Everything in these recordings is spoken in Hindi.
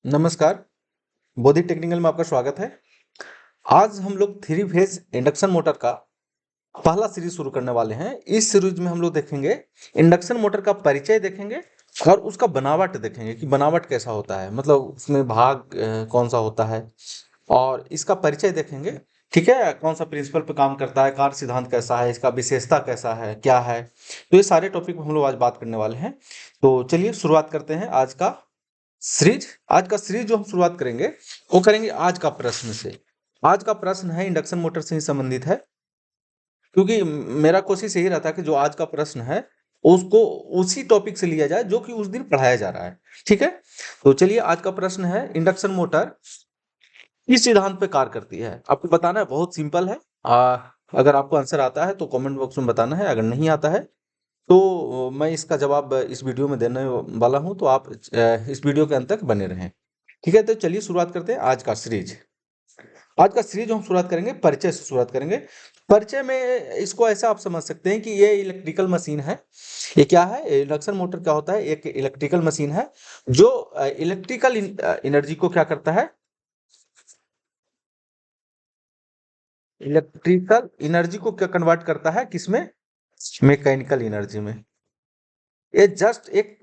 नमस्कार, बौद्धिक टेक्निकल में आपका स्वागत है। आज हम लोग थ्री फेज इंडक्शन मोटर का पहला सीरीज शुरू करने वाले हैं। इस सीरीज में हम लोग देखेंगे इंडक्शन मोटर का परिचय देखेंगे और उसका बनावट देखेंगे कि बनावट कैसा होता है, मतलब उसमें भाग कौन सा होता है और इसका परिचय देखेंगे। ठीक है, कौन सा प्रिंसिपल पे काम करता है, कार्य सिद्धांत कैसा है, इसका विशेषता कैसा है, क्या है। तो ये सारे टॉपिक पे हम लोग आज बात करने वाले हैं। तो चलिए शुरुआत करते हैं आज का सीरीज जो हम शुरुआत करेंगे वो करेंगे आज का प्रश्न से। आज का प्रश्न है इंडक्शन मोटर से ही संबंधित है, क्योंकि मेरा कोशिश यही रहता है कि जो आज का प्रश्न है उसको उसी टॉपिक से लिया जाए जो कि उस दिन पढ़ाया जा रहा है। ठीक है, तो चलिए आज का प्रश्न है इंडक्शन मोटर किस सिद्धांत पे कार्य करती है। आपको बताना है, बहुत सिंपल है। अगर आपको आंसर आता है तो कमेंट बॉक्स में बताना है, अगर नहीं आता है तो मैं इसका जवाब इस वीडियो में देने वाला हूं, तो आप इस वीडियो के अंत तक बने रहें। ठीक है, तो चलिए शुरुआत करते हैं आज का सीरीज। आज का सीरीज हम शुरुआत करेंगे परिचय से शुरुआत करेंगे। परिचय में इसको ऐसा आप समझ सकते हैं कि ये इलेक्ट्रिकल मशीन है। ये क्या है, इंडक्शन मोटर क्या होता है, एक इलेक्ट्रिकल मशीन है जो इलेक्ट्रिकल एनर्जी को क्या करता है, इलेक्ट्रिकल एनर्जी को क्या कन्वर्ट करता है, किसमें, मैकेनिकल एनर्जी में। ये जस्ट एक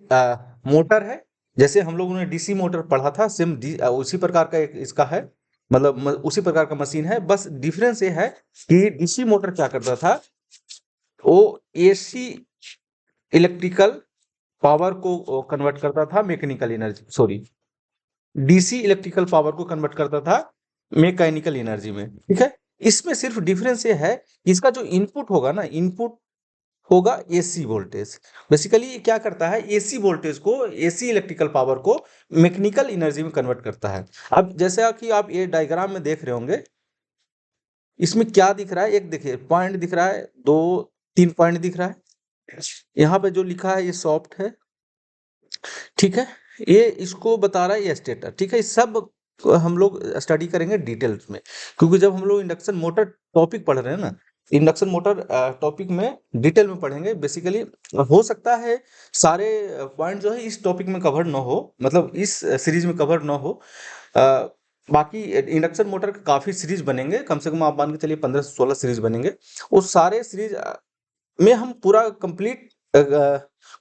मोटर है। जैसे हम लोगों ने डीसी मोटर पढ़ा था, सेम उसी प्रकार का एक इसका है, मतलब उसी प्रकार का मशीन है। बस डिफरेंस ये है कि डीसी मोटर क्या करता था, वो एसी इलेक्ट्रिकल पावर को कन्वर्ट करता था mechanical energy, sorry, DC electrical power को कन्वर्ट करता था मैकेनिकल एनर्जी में। ठीक है, इसमें सिर्फ डिफरेंस ये है कि इसका जो इनपुट होगा ना, इनपुट होगा एसी वोल्टेज। बेसिकली ये क्या करता है, एसी वोल्टेज को, एसी इलेक्ट्रिकल पावर को मैकेनिकल एनर्जी में कन्वर्ट करता है। अब जैसा कि आप ये डायग्राम में देख रहे होंगे, इसमें क्या दिख रहा है, एक देखिए पॉइंट दिख रहा है, दो तीन पॉइंट दिख रहा है। यहाँ पे जो लिखा है ये सॉफ्ट है। ठीक है, ये इसको बता रहा है ये स्टेटर। ठीक है, ये सब हम लोग स्टडी करेंगे डिटेल्स में, क्योंकि जब हम लोग इंडक्शन मोटर टॉपिक पढ़ रहे हैं ना, इंडक्शन मोटर टॉपिक में डिटेल में पढ़ेंगे। बेसिकली हो सकता है सारे पॉइंट जो है इस टॉपिक में कवर ना हो, मतलब इस सीरीज में कवर ना हो। अ, बाकी इंडक्शन मोटर के काफी सीरीज बनेंगे, कम से कम आप मान के चलिए 15 से 16 सीरीज बनेंगे। उस सारे सीरीज में हम पूरा कंप्लीट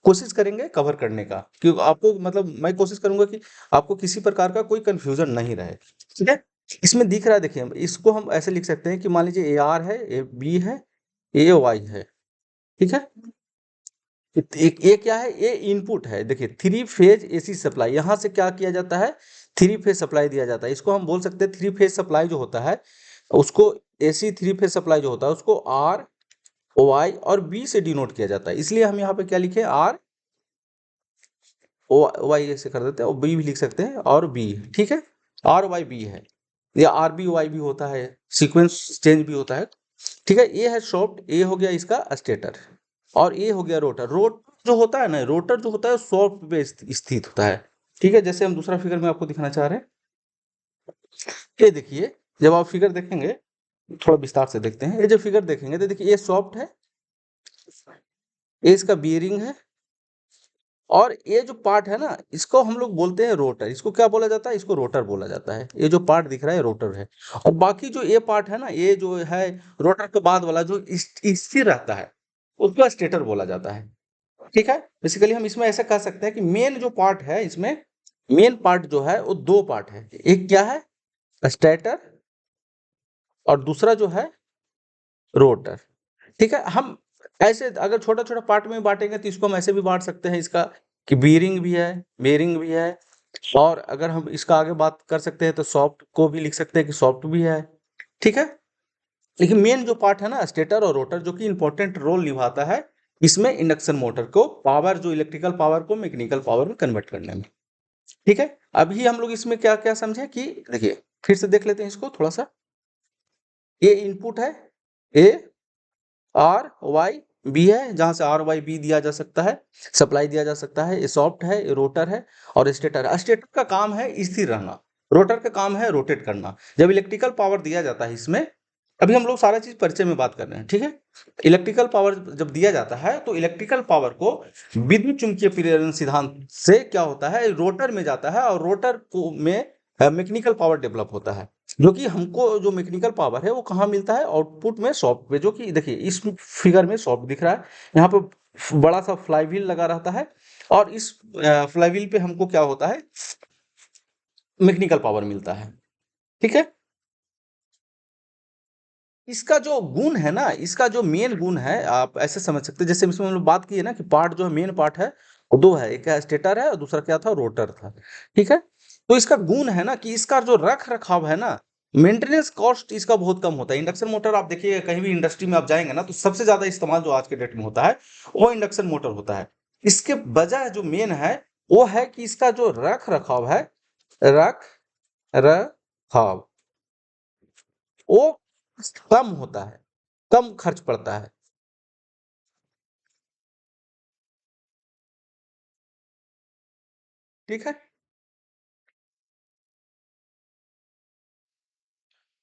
कोशिश करेंगे कवर करने का, क्योंकि आपको, मतलब मैं कोशिश करूंगा कि आपको किसी प्रकार का कोई कंफ्यूजन नहीं रहे। ठीक है, इसमें दिख रहा है, देखिए इसको हम ऐसे लिख सकते हैं कि मान लीजिए ए आर है, ए बी है, ए वाई है। ठीक है, एक ये क्या है, ये इनपुट है। देखिए थ्री फेज एसी सप्लाई, यहाँ से क्या किया जाता है, थ्री फेज सप्लाई दिया जाता है। इसको हम बोल सकते हैं थ्री फेज सप्लाई जो होता है उसको, एसी थ्री फेज सप्लाई जो होता है उसको आर, वाई और बी से डिनोट किया जाता है। इसलिए हम यहाँ पे क्या लिखे, आर ओ वाई ऐसे कर देते हैं, और बी भी लिख सकते हैं, और बी। ठीक है, आर वाई बी है, या आर बी वाई भी होता है, सीक्वेंस चेंज भी होता है। ठीक है, ये है सॉफ्ट, ये हो गया इसका स्टेटर, और ये हो गया रोटर। जो होता है ना, रोटर जो होता है सॉफ्ट पे स्थित होता है। ठीक है, जैसे हम दूसरा फिगर में आपको दिखाना चाह रहे हैं, ये देखिए, जब आप फिगर देखेंगे थोड़ा विस्तार से देखते हैं। ये जो फिगर देखेंगे तो देखिए ये सॉफ्ट है, ये इसका बियरिंग है, और ये जो पार्ट है ना इसको हम लोग बोलते हैं रोटर। इसको क्या बोला जाता है, इसको रोटर बोला जाता है। ये जो पार्ट दिख रहा है रोटर है, और बाकी जो ये पार्ट है ना, ये जो है रोटर के बाद वाला जो स्थिर रहता है उसको स्टेटर बोला जाता है। ठीक है, बेसिकली हम इसमें ऐसा कह सकते हैं कि मेन जो पार्ट है इसमें, मेन पार्ट जो है वो दो पार्ट है। एक क्या है, स्टेटर, और दूसरा जो है रोटर। ठीक है, हम ऐसे अगर छोटा छोटा पार्ट में बांटेंगे तो इसको हम ऐसे भी बांट सकते हैं इसका, कि बीयरिंग भी है, बेरिंग भी है, और अगर हम इसका आगे बात कर सकते हैं तो सॉफ्ट को भी लिख सकते हैं कि सॉफ्ट भी है। ठीक है, लेकिन मेन जो पार्ट है ना स्टेटर और रोटर, जो कि इंपॉर्टेंट रोल निभाता है इसमें इंडक्शन मोटर को पावर, जो इलेक्ट्रिकल पावर को मैकेनिकल पावर में कन्वर्ट करने में। ठीक है, अभी हम लोग इसमें क्या क्या समझे कि देखिए फिर से देख लेते हैं इसको थोड़ा सा। ये इनपुट है, ए आर वाई बी है, जहां से आर वाई बी दिया जा सकता है, सप्लाई दिया जा सकता है। ये सॉफ्ट है, ये रोटर है, और स्टेटर है। स्टेटर का काम है स्थिर रहना, रोटर का काम है रोटेट करना। जब इलेक्ट्रिकल पावर दिया जाता है इसमें अभी हम लोग सारा चीज परिचय में बात कर रहे हैं, ठीक है। इलेक्ट्रिकल पावर जब दिया जाता है तो इलेक्ट्रिकल पावर को विद्युत चुंबकीय प्रेरण सिद्धांत से क्या होता है, रोटर में जाता है और रोटर को में मैकेनिकल पावर डेवलप होता है, जो कि हमको जो मैकेनिकल पावर है वो कहाँ मिलता है, आउटपुट में शॉफ्ट पे, जो कि देखिए इस फिगर में शॉफ्ट दिख रहा है, यहाँ पे बड़ा सा फ्लाईव्हील लगा रहता है और इस फ्लाईव्हील पे हमको क्या होता है, मैकेनिकल पावर मिलता है, ठीक है। इसका जो गुण है ना, इसका जो मेन गुण है, आप ऐसे समझ सकते हैं, जैसे इसमें हम लोग बात की है ना कि पार्ट जो है, मेन पार्ट है वो दो है, एक है स्टेटर है और दूसरा क्या था, रोटर था, ठीक है। तो इसका गुण है ना कि इसका जो रख रखाव है ना, मेंटेनेंस कॉस्ट इसका बहुत कम होता है। इंडक्शन मोटर आप देखिए कहीं भी इंडस्ट्री में आप जाएंगे ना, तो सबसे ज्यादा इस्तेमाल जो आज के डेट में होता है वो इंडक्शन मोटर होता है। इसके वजह जो मेन है वो है कि इसका जो रख रखाव है, रख रखाव, वो कम होता है, कम खर्च पड़ता है, ठीक है।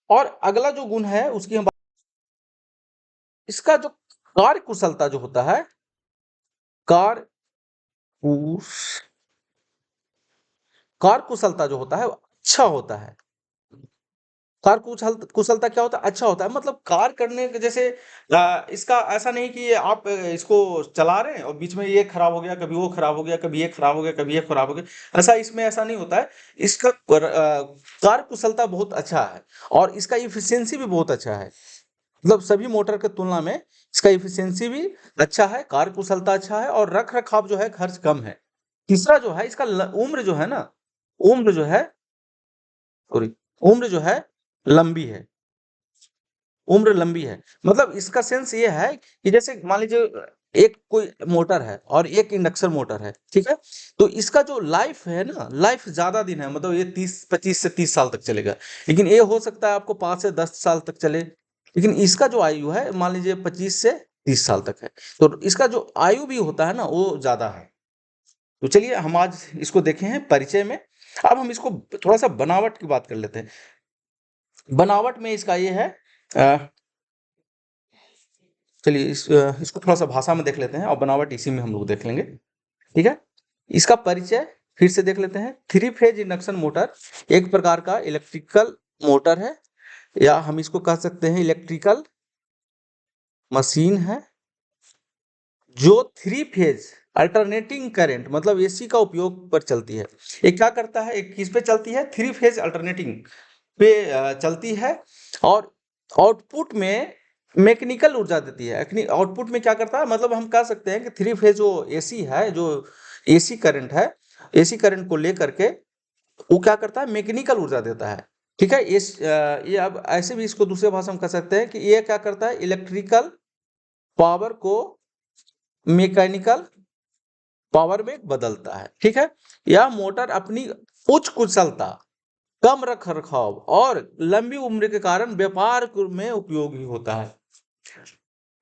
और अगला जो गुण है उसकी हम इसका जो कार्य कुशलता जो होता है, कार्य कुश कार्य कुशलता जो होता है वो अच्छा होता है। कार्य कुशलता क्या होता है, अच्छा होता है, मतलब कार्य करने के जैसे इसका ऐसा नहीं कि आप इसको चला रहे हैं और बीच में ये खराब हो गया, कभी वो खराब हो गया, कभी ये खराब हो गया, कभी ये खराब हो गया, ऐसा इसमें ऐसा नहीं होता है। इसका कार्य कुशलता बहुत अच्छा है और इसका इफिशियंसी भी बहुत अच्छा है, मतलब सभी मोटर के तुलना में इसका इफिशियंसी भी अच्छा है, कार्य कुशलता अच्छा है और रख रखाव जो है खर्च कम है। तीसरा जो है इसका उम्र जो है ना, उम्र जो है, सॉरी, उम्र जो है लंबी है, उम्र लंबी है। मतलब इसका सेंस ये है कि जैसे मान लीजिए एक कोई मोटर है और एक इंडक्शन मोटर है, ठीक है। तो इसका जो लाइफ है ना, लाइफ ज्यादा दिन है, मतलब ये 25 से 30 साल तक चलेगा, लेकिन ये हो सकता है आपको 5 से 10 साल तक चले, लेकिन इसका जो आयु है मान लीजिए 25 से 30 साल तक है, तो इसका जो आयु भी होता है ना वो ज्यादा है। तो चलिए हम आज इसको देखे हैं परिचय में। अब हम इसको थोड़ा सा बनावट की बात कर लेते हैं। बनावट में इसका ये है, अ, चलिए इसको थोड़ा सा भाषा में देख लेते हैं और बनावट इसी में हम लोग देख लेंगे, ठीक है। इसका परिचय फिर से देख लेते हैं। थ्री फेज इंडक्शन मोटर एक प्रकार का इलेक्ट्रिकल मोटर है, या हम इसको कह सकते हैं इलेक्ट्रिकल मशीन है, जो थ्री फेज अल्टरनेटिंग करंट मतलब एसी का उपयोग पर चलती है। ये क्या करता है, एक किस पे चलती है, थ्री फेज अल्टरनेटिंग पे चलती है और आउटपुट में मैकेनिकल ऊर्जा देती है। आउटपुट में क्या करता है, मतलब हम कह सकते हैं कि थ्री फेज जो एसी है, जो एसी करंट है, एसी करंट को लेकर के वो क्या करता है, मैकेनिकल ऊर्जा देता है, ठीक है। ये अब ऐसे भी इसको दूसरे भाषा में कह सकते हैं कि ये क्या करता है, इलेक्ट्रिकल पावर को मैकेनिकल पावर में बदलता है, ठीक है। यह मोटर अपनी उच्च कुशलता, कम रख रखाव और लंबी उम्र के कारण व्यापार में उपयोगी होता है।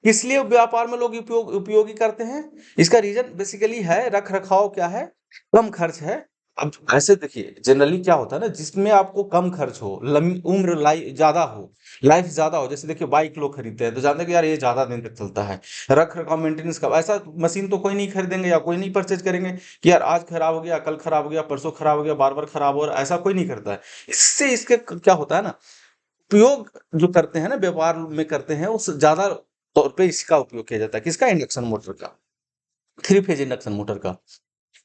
इसलिए व्यापार में लोग उपयोगी करते हैं। इसका रीजन बेसिकली है रख रखाव क्या है, कम खर्च है। अब ऐसे देखिए जनरली क्या होता है ना, जिसमें आपको कम खर्च हो, लंबी उम्र लाइफ ज्यादा हो, लाइफ ज्यादा हो, जैसे देखिए बाइक लोग खरीदते हैं तो जानते हैं कि यार ये ज्यादा दिन तक चलता है, रख रखाव मेंटेनेंस का, ऐसा मशीन तो कोई नहीं खरीदेंगे या कोई नहीं परचेज करेंगे कि यार आज खराब हो गया, कल खराब हो गया, परसों खराब हो गया, बार बार खराब हो रहा है, ऐसा कोई नहीं करता है। इससे इसके क्या होता है ना, उपयोग जो करते हैं ना, व्यापार में करते हैं, उस ज्यादा तौर पे इसका उपयोग किया जाता है, किसका, इंडक्शन मोटर का, थ्री फेज इंडक्शन मोटर का,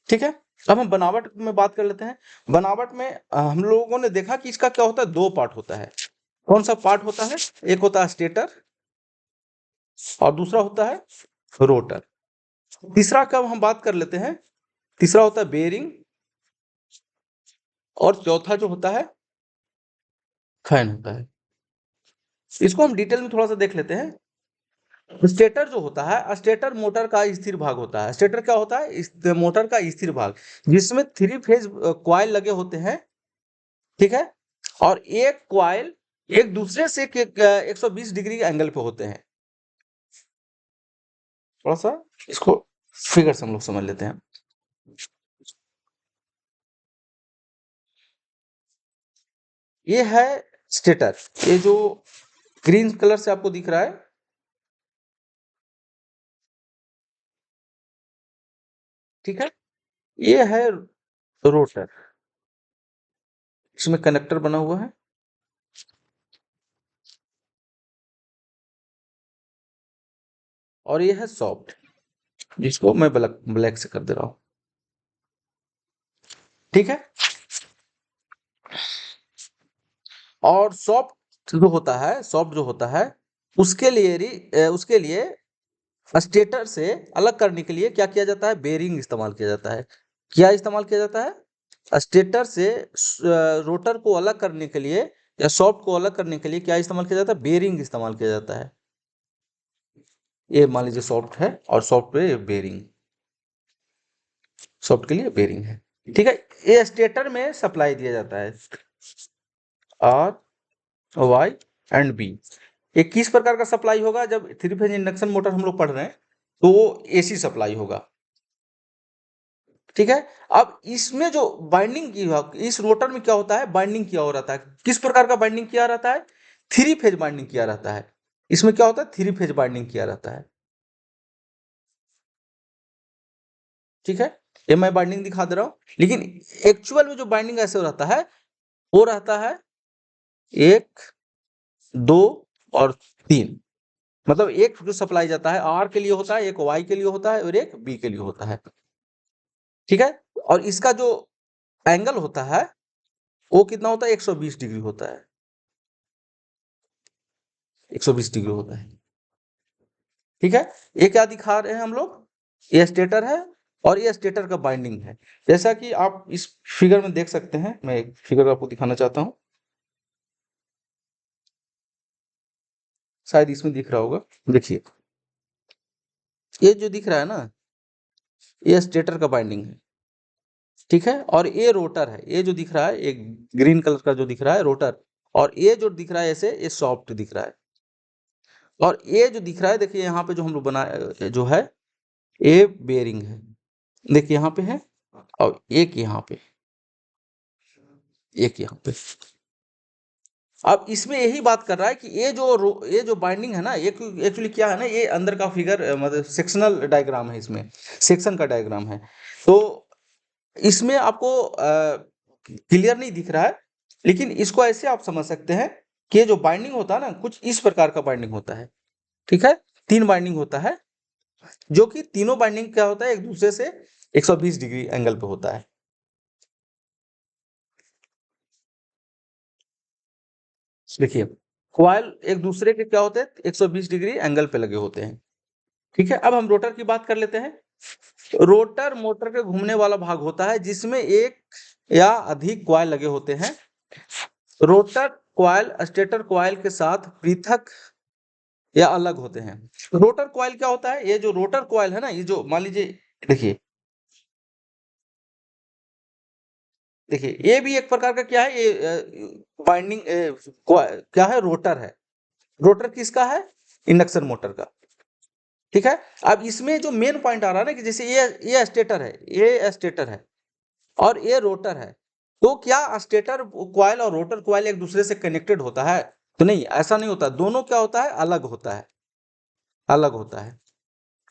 ठीक है। अब हम बनावट में बात कर लेते हैं। बनावट में हम लोगों ने देखा कि इसका क्या होता है, दो पार्ट होता है। कौन सा पार्ट होता है, एक होता है स्टेटर और दूसरा होता है रोटर। तीसरा का हम बात कर लेते हैं, तीसरा होता है बेरिंग और चौथा जो होता है फैन होता है। इसको हम डिटेल में थोड़ा सा देख लेते हैं। स्टेटर जो होता है, स्टेटर मोटर का स्थिर भाग होता है। स्टेटर क्या होता है, मोटर का स्थिर भाग, जिसमें थ्री फेज क्वाइल लगे होते हैं, ठीक है। और एक क्वाइल एक दूसरे से 120 डिग्री एंगल पे होते हैं। थोड़ा सा इसको फिगर से हम लोग समझ लेते हैं। ये है स्टेटर, ये जो ग्रीन कलर से आपको दिख रहा है, ठीक है, ये है रोटर, इसमें कनेक्टर बना हुआ है, और ये है सॉफ्ट, जिसको मैं ब्लैक ब्लैक से कर दे रहा हूं, ठीक है। और सॉफ्ट जो होता है, सॉफ्ट जो होता है, उसके लिए स्टेटर से अलग करने के लिए क्या किया जाता है, बेरिंग इस्तेमाल किया जाता है। क्या इस्तेमाल किया जाता है, स्टेटर से रोटर को अलग करने के लिए या सॉफ्ट को अलग करने के लिए क्या इस्तेमाल किया जाता है, बेरिंग इस्तेमाल किया जाता है। ये मान लीजिए सॉफ्ट है और सॉफ्ट पे बेरिंग, सॉफ्ट के लिए बेरिंग है, ठीक है। ये स्टेटर में सप्लाई दिया जाता है, आर वाई एंड बी। ये किस प्रकार का सप्लाई होगा, जब थ्री फेज इंडक्शन मोटर हम लोग पढ़ रहे हैं तो एसी सप्लाई होगा, ठीक है। अब इसमें जो बाइंडिंग की, इस रोटर में क्या होता है, बाइंडिंग किया हो रहता है, किस प्रकार का बाइंडिंग किया रहता है, थ्री फेज बाइंडिंग किया रहता है। इसमें क्या होता है, थ्री फेज बाइंडिंग किया रहता है, ठीक है। ये मैं बाइंडिंग दिखा दे रहा हूं, लेकिन एक्चुअल में जो बाइंडिंग ऐसे रहता है, वो रहता है 1, 2 और 3। मतलब एक जो सप्लाई जाता है आर के लिए होता है, एक वाई के लिए होता है और एक बी के लिए होता है, ठीक है। और इसका जो एंगल होता है वो कितना होता है, 120 डिग्री होता है, 120 डिग्री होता है, ठीक है। ये क्या दिखा रहे हैं हम लोग, ये स्टेटर है और ये स्टेटर का बाइंडिंग है। जैसा कि आप इस फिगर में देख सकते हैं, मैं एक फिगर आपको दिखाना चाहता हूं, शायद इसमें दिख रहा होगा, देखिए ये जो दिख रहा है ना, ये स्टेटर का बाइंडिंग है, ठीक है। और ये रोटर है, ये जो दिख रहा है, एक ग्रीन कलर का जो दिख रहा है रोटर, और ये जो दिख रहा है ऐसे, ये सॉफ्ट दिख रहा है। और ये जो दिख रहा है, देखिए यहाँ पे जो हम लोग बना जो है, ये बेरिंग है, देखिए यहाँ पे है, और एक यहाँ पे, एक यहाँ पे। अब इसमें यही बात कर रहा है कि ये जो बाइंडिंग है ना, ये एक्चुअली क्या है ना, ये अंदर का फिगर मतलब सेक्शनल डायग्राम है, इसमें सेक्शन का डायग्राम है, तो इसमें आपको क्लियर नहीं दिख रहा है, लेकिन इसको ऐसे आप समझ सकते हैं कि ये जो बाइंडिंग होता है ना, कुछ इस प्रकार का बाइंडिंग होता है, ठीक है। 3 बाइंडिंग होता है, जो कि तीनों बाइंडिंग क्या होता है, एक दूसरे से 120 डिग्री एंगल पे होता है, देखिए कॉइल एक दूसरे के क्या होते हैं, 120 डिग्री एंगल पे लगे होते हैं, ठीक है। अब हम रोटर की बात कर लेते हैं। रोटर मोटर के घूमने वाला भाग होता है जिसमें एक या अधिक कॉइल लगे होते हैं। रोटर कॉइल स्टेटर कॉइल के साथ पृथक या अलग होते हैं। रोटर कॉइल क्या होता है, ये जो रोटर कॉइल है ना, ये जो मान लीजिए, देखिए देखिए ये भी एक प्रकार का क्या है, ये बाइंडिंग क्या है, रोटर है। रोटर किसका है, इंडक्शन मोटर का, ठीक है। अब इसमें जो मेन पॉइंट आ रहा है ना, कि जैसे ये स्टेटर है, ये स्टेटर है और ये रोटर है, तो क्या स्टेटर कॉइल और रोटर कॉइल एक दूसरे से कनेक्टेड होता है, तो नहीं, ऐसा नहीं होता, दोनों क्या होता है, अलग होता है, अलग होता है,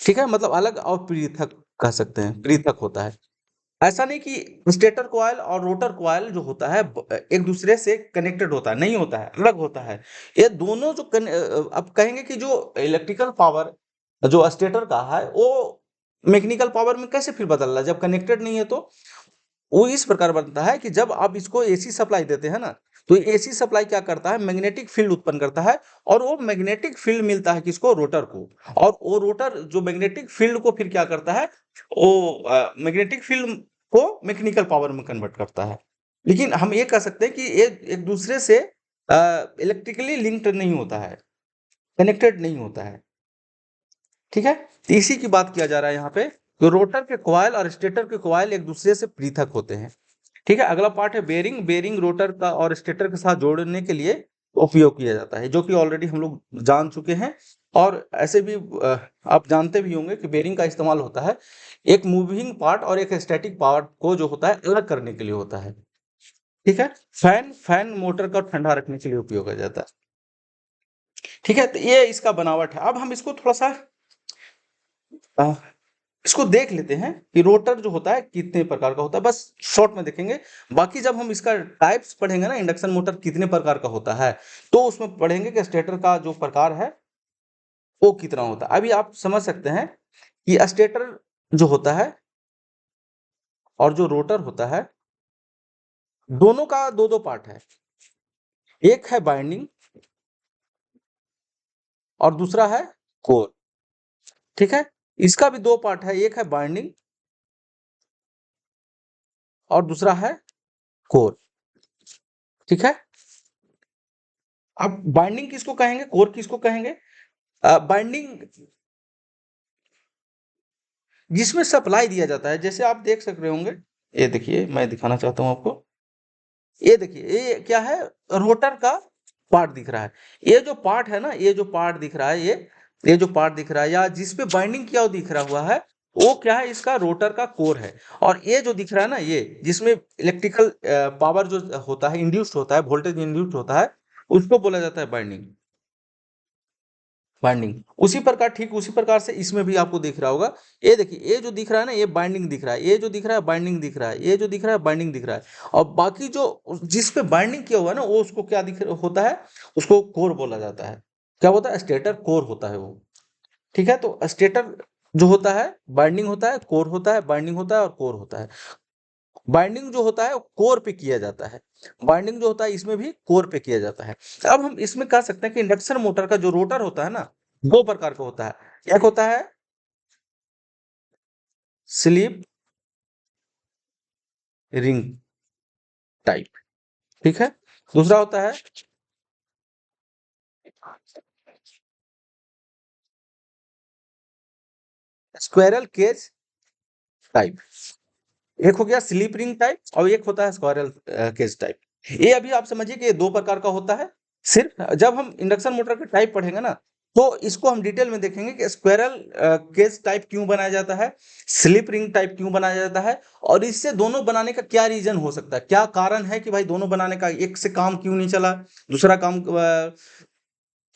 ठीक है। मतलब अलग और पृथक कह सकते हैं, पृथक होता है। ऐसा नहीं कि स्टेटर कॉइल और रोटर कॉइल जो होता है एक दूसरे से कनेक्टेड होता है, नहीं होता है, अलग होता है। ये दोनों जो अब कहेंगे कि जो इलेक्ट्रिकल पावर जो स्टेटर का है, वो मैकेनिकल पावर में कैसे फिर बदल रहा है, जब कनेक्टेड नहीं है तो वो इस प्रकार बनता है कि जब आप इसको एसी सप्लाई देते हैं ना, तो एसी सप्लाई क्या करता है, मैग्नेटिक फील्ड उत्पन्न करता है, और वो मैग्नेटिक फील्ड मिलता है किसको, रोटर को। और वो रोटर जो मैग्नेटिक फील्ड को फिर क्या करता है, वो मैग्नेटिक फील्ड को मैकेनिकल पावर में कन्वर्ट करता है। लेकिन हम ये कह सकते हैं कि ये एक दूसरे से इलेक्ट्रिकली लिंक्ड नहीं होता है, कनेक्टेड नहीं होता है, ठीक है। तो इसी की बात किया जा रहा है यहाँ पे, तो रोटर के कॉइल और स्टेटर के कॉइल एक दूसरे से पृथक होते हैं, ठीक है। अगला पार्ट है बेरिंग। बेरिंग रोटर का और स्टेटर के साथ जोड़ने के लिए उपयोग किया जाता है, जो कि ऑलरेडी हम लोग जान चुके हैं। और ऐसे भी आप जानते भी होंगे कि बेरिंग का इस्तेमाल होता है एक मूविंग पार्ट और एक स्टैटिक पार्ट को जो होता है अलग करने के लिए होता है, ठीक है। फैन फैन मोटर का ठंडा रखने के लिए उपयोग किया जाता है। ठीक है, तो ये इसका बनावट है। अब हम इसको थोड़ा सा अ, इसको देख लेते हैं कि रोटर जो होता है कितने प्रकार का होता है, बस शॉर्ट में देखेंगे। बाकी जब हम इसका टाइप्स पढ़ेंगे ना, इंडक्शन मोटर कितने प्रकार का होता है, तो उसमें पढ़ेंगे कि स्टेटर का जो प्रकार है वो कितना होता है। अभी आप समझ सकते हैं कि स्टेटर जो होता है और जो रोटर होता है, दोनों का दो दो पार्ट है। एक है बाइंडिंग और दूसरा है कोर। ठीक है, इसका भी दो पार्ट है, एक है बाइंडिंग और दूसरा है कोर। ठीक है, अब बाइंडिंग किसको कहेंगे, कोर किसको कहेंगे? बाइंडिंग जिसमें सप्लाई दिया जाता है, जैसे आप देख सक रहे होंगे, ये देखिए मैं दिखाना चाहता हूं आपको। ये देखिए ये क्या है, रोटर का पार्ट दिख रहा है। ये जो पार्ट है ना, ये जो पार्ट दिख रहा है, ये जो पार्ट दिख रहा है या जिसपे बाइंडिंग किया हुआ दिख रहा हुआ है, वो क्या है, इसका रोटर का कोर है। और ये जो दिख रहा है ना, ये जिसमें इलेक्ट्रिकल पावर जो होता है, इंड्यूस्ड होता है, वोल्टेज इंड्यूस्ड होता है, उसको बोला जाता है बाइंडिंग। बाइंडिंग उसी प्रकार, ठीक उसी प्रकार से इसमें भी आपको दिख रहा होगा। ये देखिए ये जो दिख रहा है ना, ये बाइंडिंग दिख रहा है, ये जो दिख रहा है बाइंडिंग दिख रहा है, ये जो दिख रहा है बाइंडिंग दिख रहा है। और बाकी जो जिस पे बाइंडिंग किया हुआ है ना, वो उसको क्या दिख होता है, उसको कोर बोला जाता है। क्या होता है, स्टेटर कोर होता है वो। ठीक है, तो स्टेटर जो होता है बाइंडिंग होता है, कोर होता है, बाइंडिंग होता है और कोर होता है। बाइंडिंग जो होता है कोर पे किया जाता है, बाइंडिंग जो होता है इसमें भी कोर पे किया जाता है। अब हम इसमें कह सकते हैं कि इंडक्शन मोटर का जो रोटर होता है ना, दो प्रकार का होता है। एक होता है स्लिप रिंग टाइप, ठीक है। दूसरा होता है स्क्वायरल केज टाइप। एक हो गया स्लिप रिंग टाइप और एक होता है स्क्वायरल केज टाइप। ये अभी आप समझिए कि ये दो प्रकार का होता है। सिर्फ जब हम इंडक्शन मोटर के टाइप पढ़ेंगे ना, तो इसको हम डिटेल में देखेंगे कि स्क्वायरल केज टाइप क्यों बनाया जाता है, स्लिप रिंग टाइप क्यों बनाया जाता है, और इससे दोनों बनाने का क्या रीजन हो सकता है, क्या कारण है कि भाई दोनों बनाने का, एक से काम क्यों नहीं चला, दूसरा काम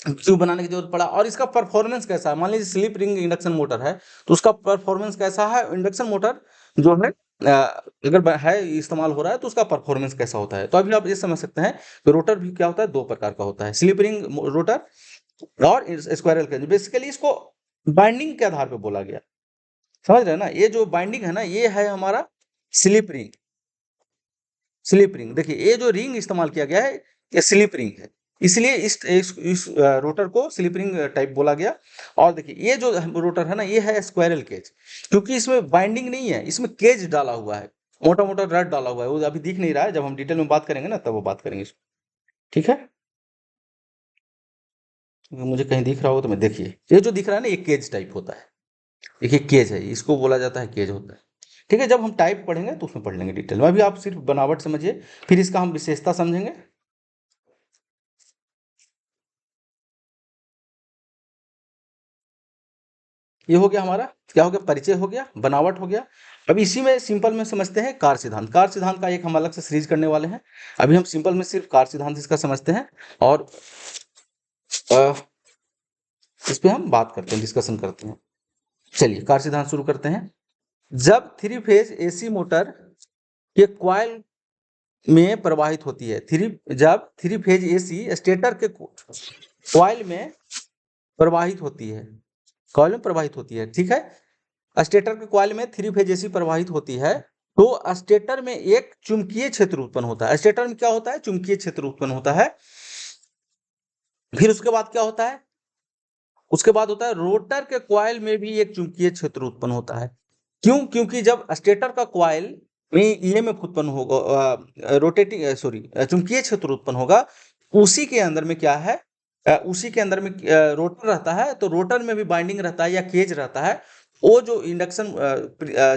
क्यों बनाने की जरूरत पड़ा, और इसका परफॉर्मेंस कैसा है। मान लीजिए स्लिप रिंग इंडक्शन मोटर है, तो उसका परफॉर्मेंस कैसा है, इंडक्शन मोटर जो है अगर है इस्तेमाल हो रहा है तो उसका परफॉर्मेंस कैसा होता है। तो अभी आप ये समझ सकते हैं कि रोटर भी क्या होता है, दो प्रकार का होता है, स्लिप रिंग रोटर और स्क्वायरल केज। बेसिकली इसको बाइंडिंग के आधार पर बोला गया, समझ रहे हैं ना। ये जो बाइंडिंग है ना, ये है हमारा स्लिप रिंग। स्लिप रिंग देखिए, ये जो रिंग इस्तेमाल किया गया है ये स्लिप रिंग है, इसलिए इस रोटर को स्लिप रिंग टाइप बोला गया। और देखिए ये जो रोटर है ना, ये है स्क्वायरल केज, क्योंकि इसमें बाइंडिंग नहीं है, इसमें केज डाला हुआ है, मोटा मोटा रड डाला हुआ है। वो अभी दिख नहीं रहा है, जब हम डिटेल में बात करेंगे ना तब वो बात करेंगे इसको। ठीक है, अगर मुझे कहीं दिख रहा हो तो मैं, देखिए ये जो दिख रहा है ना, ये केज टाइप होता है। देखिए केज है, इसको बोला जाता है केज होता है। ठीक है, जब हम टाइप पढ़ेंगे तो उसमें पढ़ लेंगे डिटेल में। अभी आप सिर्फ बनावट समझिए, फिर इसका हम विशेषता समझेंगे। ये हो गया हमारा, क्या हो गया, परिचय हो गया, बनावट हो गया। अब इसी में सिंपल में समझते हैं कार सिद्धांत। कार सिद्धांत का एक हम अलग से सीरीज करने वाले हैं। अभी हम सिंपल में सिर्फ कार सिद्धांत इसका समझते हैं, और अ, इस पे हम बात करते हैं, डिस्कशन करते हैं। चलिए कार सिद्धांत शुरू करते हैं। जब थ्री फेज एसी मोटर के कॉइल में प्रवाहित होती है, जब थ्री फेज एसी स्टेटर के कॉइल में प्रवाहित होती है, कॉइल में प्रवाहित होती है, ठीक है। स्टेटर के कॉइल में थ्री फेज एसी प्रवाहित होती है, तो स्टेटर में एक चुंबकीय क्षेत्र उत्पन्न होता है। स्टेटर में क्या होता है, चुंबकीय क्षेत्र उत्पन्न होता है। फिर उसके बाद क्या होता है, उसके बाद होता है रोटर के कॉइल में भी एक चुंबकीय क्षेत्र उत्पन्न होता है। क्यों, क्योंकि जब स्टेटर का कॉइल में ईएमएफ उत्पन्न होगा, रोटेटिंग सॉरी चुंबकीय क्षेत्र उत्पन्न होगा, उसी के अंदर में क्या है, उसी के अंदर में रोटर रहता है, तो रोटर में भी बाइंडिंग रहता है या केज रहता है। वो जो इंडक्शन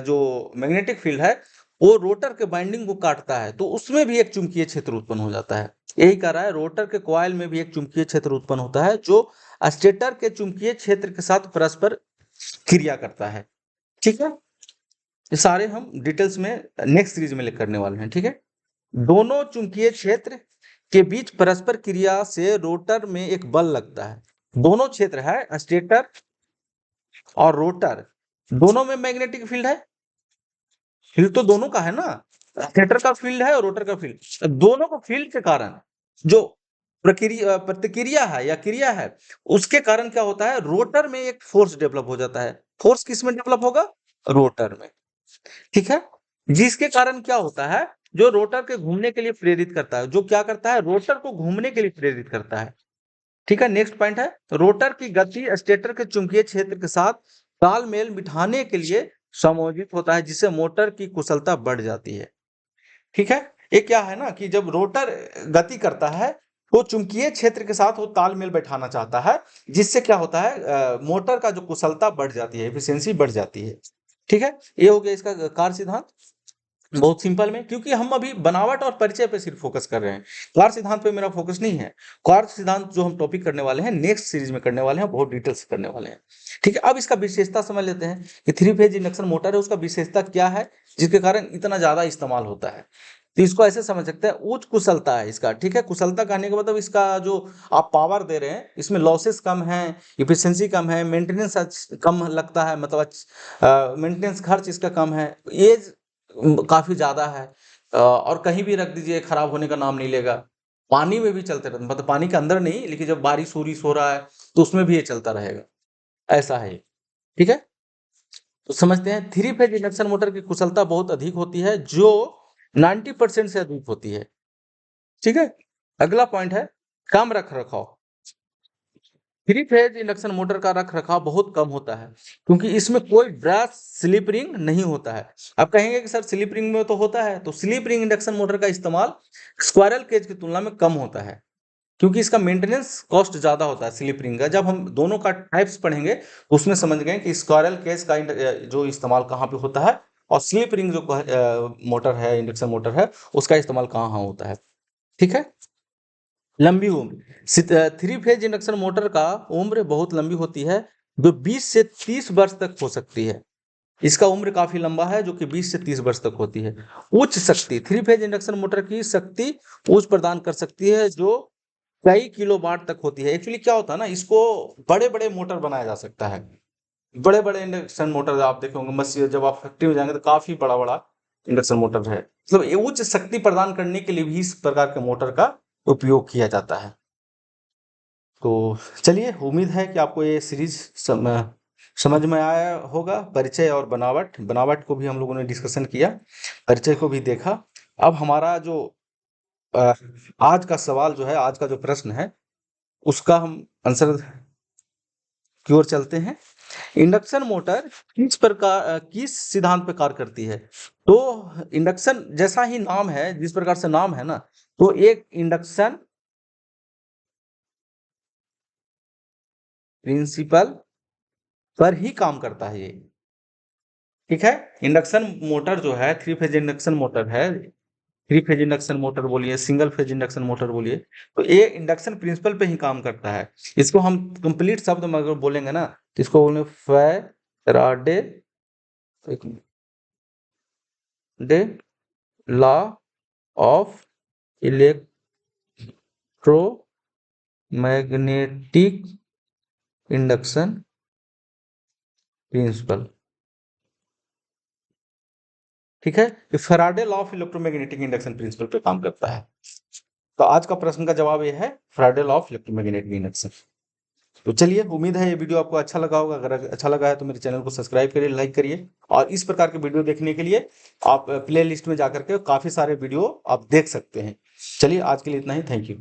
जो मैग्नेटिक फील्ड है, वो रोटर के बाइंडिंग को काटता है, तो उसमें भी एक चुंबकीय क्षेत्र उत्पन्न हो जाता है। यही कह रहा है, रोटर के कॉइल में भी एक चुंबकीय क्षेत्र उत्पन्न होता है, जो स्टेटर के चुंबकीय क्षेत्र के साथ परस्पर क्रिया करता है। ठीक है, ये सारे हम डिटेल्स में नेक्स्ट सीरीज में करने वाले हैं। ठीक है, दोनों चुंबकीय क्षेत्र के बीच परस्पर क्रिया से रोटर में एक बल लगता है। दोनों क्षेत्र है, स्टेटर और रोटर, दोनों में मैग्नेटिक फील्ड है। फील्ड तो दोनों का है ना, स्टेटर का फील्ड है और रोटर का फील्ड। दोनों को फील्ड के कारण जो प्रतिक्रिया है या क्रिया है, उसके कारण क्या होता है, रोटर में एक फोर्स डेवलप हो जाता है। फोर्स किस में डेवलप होगा, रोटर में। ठीक है, जिसके कारण क्या होता है, जो रोटर के घूमने के लिए प्रेरित करता है, जो क्या करता है, रोटर को घूमने के लिए प्रेरित करता है। ठीक है, नेक्स्ट पॉइंट है, रोटर की गति स्टेटर के चुंबकीय क्षेत्र के साथ तालमेल बिठाने के लिए समायोजित होता है, जिससे मोटर की कुशलता बढ़ जाती है। ठीक है, ये क्या है ना कि जब रोटर गति करता है तो चुंबकीय क्षेत्र के साथ वो तालमेल बैठाना चाहता है, जिससे क्या होता है, मोटर का जो कुशलता बढ़ जाती है, एफिशिएंसी बढ़ जाती है। ठीक है, ये हो गया इसका कार्य सिद्धांत, बहुत सिंपल में, क्योंकि हम अभी बनावट और परिचय पे सिर्फ फोकस कर रहे हैं, कार्य सिद्धांत पे मेरा फोकस नहीं है। कार्य सिद्धांत जो हम टॉपिक करने वाले हैं नेक्स्ट सीरीज में करने वाले हैं, बहुत डिटेल से करने वाले हैं। ठीक है, अब इसका विशेषता समझ लेते हैं कि 3 फेज इंडक्शन मोटर है, उसका विशेषता क्या है जिसके कारण इतना ज्यादा इस्तेमाल होता है। तो इसको ऐसे समझ सकते हैं, उच्च कुशलता है इसका। ठीक है, कुशलता कहने का मतलब इसका जो आप पावर दे रहे हैं, इसमें लॉसेस कम है, इफिशिएंसी कम है, मेंटेनेंस कम लगता है, मतलब मेंटेनेंस खर्च इसका कम है, एज काफी ज्यादा है, और कहीं भी रख दीजिए खराब होने का नाम नहीं लेगा। पानी में भी चलते रहते, मतलब पानी के अंदर नहीं, लेकिन जब बारिश उरिश हो रहा है तो उसमें भी ये चलता रहेगा, ऐसा है। ठीक है, तो समझते हैं, 3 फेज इंडक्शन मोटर की कुशलता बहुत अधिक होती है, जो 90% से अधिक होती है। ठीक है, अगला पॉइंट है कम रख रखाव। 3 फेज इंडक्शन मोटर का रख रखाव बहुत कम होता है, क्योंकि इसमें कोई ब्रश स्लिप रिंग नहीं होता है। आप कहेंगे कि सर स्लिप रिंग में तो होता है, तो स्लिप रिंग इंडक्शन मोटर का इस्तेमाल स्क्वायरल केज की तुलना में कम होता है, क्योंकि इसका मेंटेनेंस कॉस्ट ज्यादा होता है स्लिप रिंग का। जब हम दोनों का टाइप्स पढ़ेंगे तो उसमें समझ गए कि स्क्वायरल केज का जो इस्तेमाल कहाँ पे होता है, और स्लिप रिंग जो मोटर है, इंडक्शन मोटर है, उसका इस्तेमाल कहाँ होता है। ठीक है, लंबी उम्र, 3 फेज इंडक्शन मोटर का उम्र बहुत लंबी होती है, जो 20 से 30 वर्ष तक हो सकती है। इसका उम्र काफी लंबा है, जो कि 20 से 30 वर्ष तक होती है। उच्च शक्ति, 3 फेज इंडक्शन मोटर की शक्ति उच्च प्रदान कर सकती है, जो कई किलो वाट तक होती है। एक्चुअली क्या होता है ना, इसको बड़े बड़े मोटर बनाया जा सकता है। बड़े बड़े इंडक्शन मोटर आप देखे होंगे मशीन, जब आप फैक्ट्री में जाएंगे तो काफी बड़ा बड़ा इंडक्शन मोटर है, मतलब ये उच्च शक्ति प्रदान करने के लिए भी इस प्रकार के मोटर का उपयोग किया जाता है। तो चलिए, उम्मीद है कि आपको ये सीरीज समझ में आया होगा। परिचय और बनावट, बनावट को भी हम लोगों ने डिस्कशन किया, परिचय को भी देखा। अब हमारा जो आज का सवाल जो है, आज का जो प्रश्न है, उसका हम आंसर की ओर चलते हैं। इंडक्शन मोटर किस प्रकार किस सिद्धांत पर कार्य करती है? तो इंडक्शन जैसा ही नाम है, जिस प्रकार से नाम है ना, तो एक इंडक्शन प्रिंसिपल पर ही काम करता है ये। ठीक है, इंडक्शन मोटर जो है, 3 फेज इंडक्शन मोटर है, 3 फेज इंडक्शन मोटर बोलिए, सिंगल फेज इंडक्शन मोटर बोलिए, तो ये इंडक्शन प्रिंसिपल पे ही काम करता है। इसको हम कंप्लीट शब्द में अगर बोलेंगे ना, तो इसको बोलेंगे Faraday day law of electromagnetic induction principal. ठीक है, ये Faraday law of electromagnetic induction principal पे काम करता है। तो आज का प्रश्न का जवाब ये है, Faraday law of electromagnetic induction. तो चलिए, उम्मीद है ये वीडियो आपको अच्छा लगा होगा। अगर अच्छा लगा है तो मेरे चैनल को सब्सक्राइब करिए, लाइक करिए, और इस प्रकार के वीडियो देखने के लिए आप प्ले लिस्ट में जाकर के काफी सारे वीडियो आप देख सकते हैं। चलिए, आज के लिए इतना ही, थैंक यू।